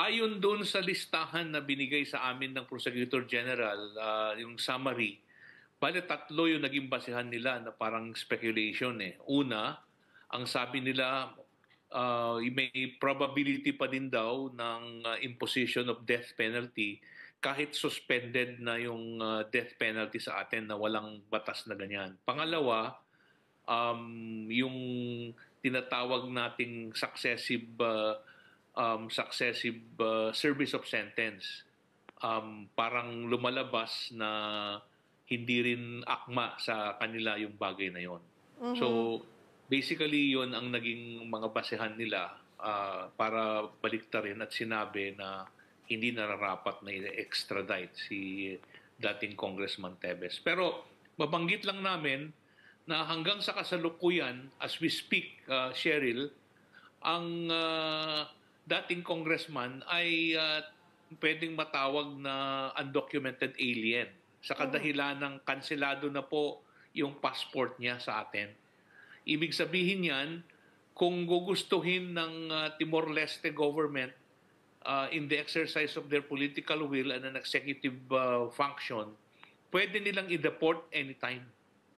Ayon doon sa listahan na binigay sa amin ng Prosecutor General, yung summary, bale tatlo yung naging basehan nila na parang speculation eh. Una, ang sabi nila may probability pa din daw ng imposition of death penalty kahit suspended na yung death penalty sa atin na walang batas na ganyan. Pangalawa, yung tinatawag nating successive service of sentence. Parang lumalabas na hindi rin akma sa kanila yung bagay na yon. So basically yon ang naging mga basehan nila para baliktarin at sinabi na hindi nararapat na i-extradite si dating Congressman Tevez. Pero mabanggit lang namin na hanggang sa kasalukuyan, as we speak, Cheryl, ang dating congressman ay pwedeng matawag na undocumented alien sa kadahilan ng kanselado na po yung passport niya sa atin. Ibig sabihin yan, kung gugustuhin ng Timor-Leste government in the exercise of their political will and an executive function, pwede nilang i-deport anytime.